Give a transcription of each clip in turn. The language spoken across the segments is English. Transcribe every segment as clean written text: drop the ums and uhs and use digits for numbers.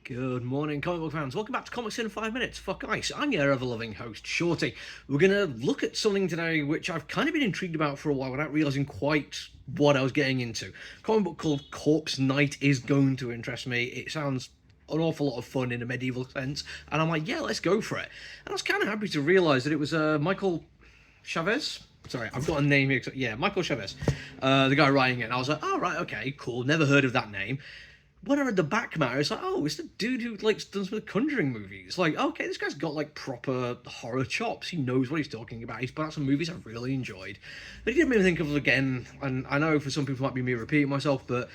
Good morning, comic book fans. Welcome back to Comics in 5 Minutes. Fuck Ice. I'm your ever-loving host, Shorty. We're going to look at something today which I've kind of been intrigued about for a while without realising quite what I was getting into. A comic book called Corpse Knight is going to interest me. It sounds an awful lot of fun in a medieval sense, and I'm like, yeah, let's go for it. And I was kind of happy to realise that it was Michael Chavez. Sorry, I've got a name here. Yeah, Michael Chavez, the guy writing it. And I was like, oh, right, okay, cool. Never heard of that name. When I read the back matter, it's like, oh, it's the dude who like done some of the Conjuring movies. Like, okay, this guy's got like proper horror chops. He knows what he's talking about. He's put out some movies I've really enjoyed. But it did make me think of again, and I know for some people it might be me repeating myself, but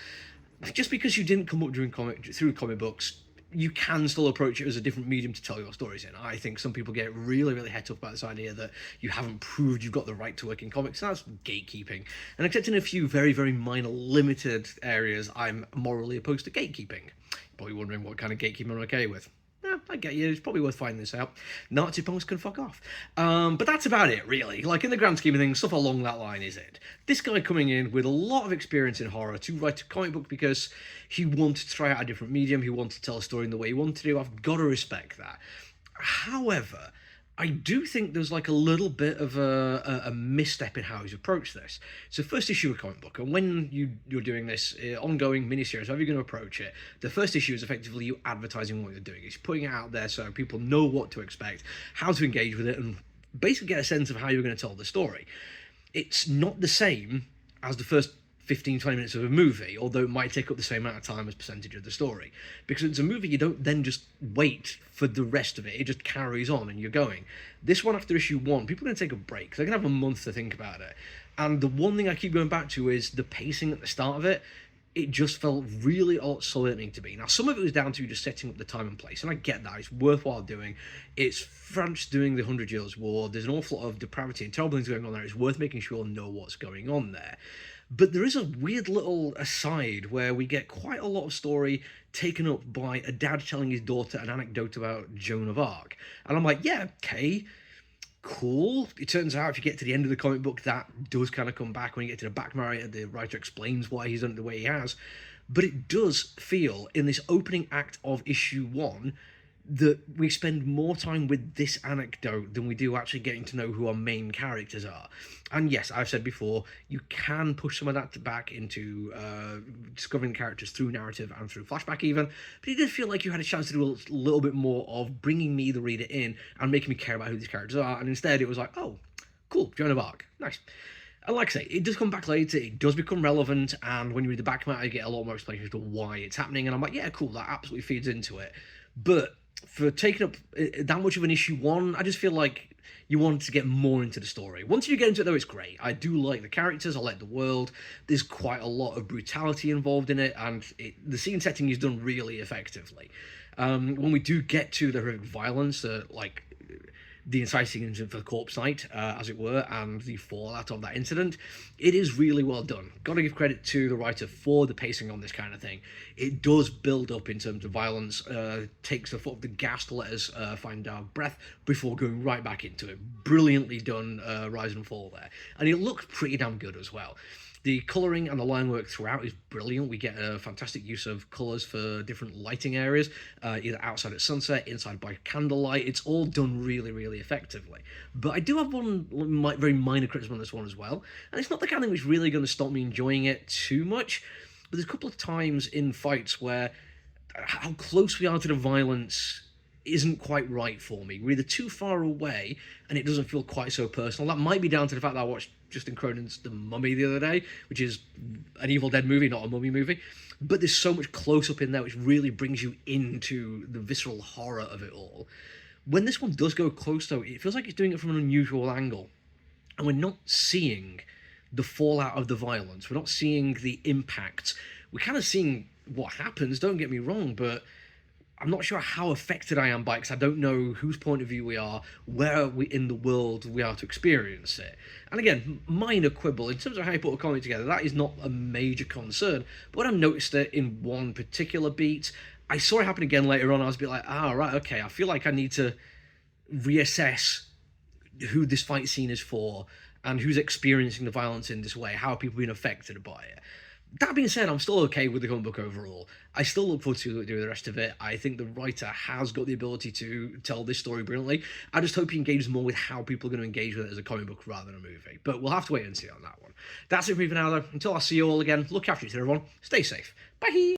just because you didn't come up through comic books, you can still approach it as a different medium to tell your stories in. I think some people get really, really het up about this idea that you haven't proved you've got the right to work in comics. That's gatekeeping. And except in a few very, very minor, limited areas, I'm morally opposed to gatekeeping. You're probably wondering what kind of gatekeeping I'm okay with. I get you. It's probably worth finding this out. Nazi punks can fuck off. But that's about it, really. Like, in the grand scheme of things, stuff along that line is it. This guy coming in with a lot of experience in horror to write a comic book because he wanted to try out a different medium, he wanted to tell a story in the way he wanted to do. I've got to respect that. However, I do think there's like a little bit of a misstep in how he's approached this. It's the first issue of a comic book, and when you're doing this ongoing miniseries, however you're going to approach it, the first issue is effectively you advertising what you're doing. It's putting it out there so people know what to expect, how to engage with it, and basically get a sense of how you're going to tell the story. It's not the same as the first 15-20 minutes of a movie, although it might take up the same amount of time as percentage of the story. Because it's a movie, you don't then just wait for the rest of it. It just carries on and you're going. This one, after issue 1, people are going to take a break. They're going to have a month to think about it. And the one thing I keep going back to is the pacing at the start of it. It just felt really slow to me. Now, some of it was down to just setting up the time and place, and I get that. It's worthwhile doing. It's France doing the 100 Years' War. There's an awful lot of depravity and terrible things going on there. It's worth making sure you know what's going on there. But there is a weird little aside where we get quite a lot of story taken up by a dad telling his daughter an anecdote about Joan of Arc. And I'm like, yeah, okay, cool. It turns out if you get to the end of the comic book, that does kind of come back. When you get to the back matter, the writer explains why he's done it the way he has. But it does feel, in this opening act of issue 1, that we spend more time with this anecdote than we do actually getting to know who our main characters are. And yes, I've said before, you can push some of that back into discovering characters through narrative and through flashback even, but it did feel like you had a chance to do a little bit more of bringing me, the reader, in and making me care about who these characters are, and instead it was like, oh, cool, Joan of Arc, nice. And like I say, it does come back later, it does become relevant, and when you read the back matter, you get a lot more explanation as to why it's happening, and I'm like, yeah, cool, that absolutely feeds into it. But for taking up that much of an issue 1, I just feel like you wanted to get more into the story. Once you get into it, though, it's great. I do like the characters, I like the world. There's quite a lot of brutality involved in it, and the scene setting is done really effectively. When we do get to the horrific violence, like the inciting incident for the Corpse Knight, as it were, and the fallout of that incident, it is really well done. Gotta give credit to the writer for the pacing on this kind of thing. It does build up in terms of violence, takes the foot off the gas to let us find our breath before going right back into it. Brilliantly done rise and fall there. And it looks pretty damn good as well. The colouring and the line work throughout is brilliant. We get a fantastic use of colours for different lighting areas, either outside at sunset, inside by candlelight. It's all done really, really effectively. But I do have one very minor criticism on this one as well, and it's not the kind of thing which is really going to stop me enjoying it too much, but there's a couple of times in fights where how close we are to the violence isn't quite right for me. We're either too far away and it doesn't feel quite so personal. That might be down to the fact that I watched Justin Cronin's The Mummy the other day, which is an Evil Dead movie, not a mummy movie. But there's so much close-up in there which really brings you into the visceral horror of it all. When this one does go close, though, it feels like it's doing it from an unusual angle. And we're not seeing the fallout of the violence. We're not seeing the impact. We're kind of seeing what happens, don't get me wrong, but I'm not sure how affected I am by it because I don't know whose point of view we are, where we in the world we are to experience it. And again, minor quibble, in terms of how you put a comic together, that is not a major concern. But when I noticed it in one particular beat, I saw it happen again later on, I was a bit like, right, okay, I feel like I need to reassess who this fight scene is for and who's experiencing the violence in this way, how are people being affected by it. That being said, I'm still okay with the comic book overall. I still look forward to doing the rest of it. I think the writer has got the ability to tell this story brilliantly. I just hope he engages more with how people are going to engage with it as a comic book rather than a movie. But we'll have to wait and see on that one. That's it for me for now, though. Until I see you all again, look after each other, everyone. Stay safe. Bye.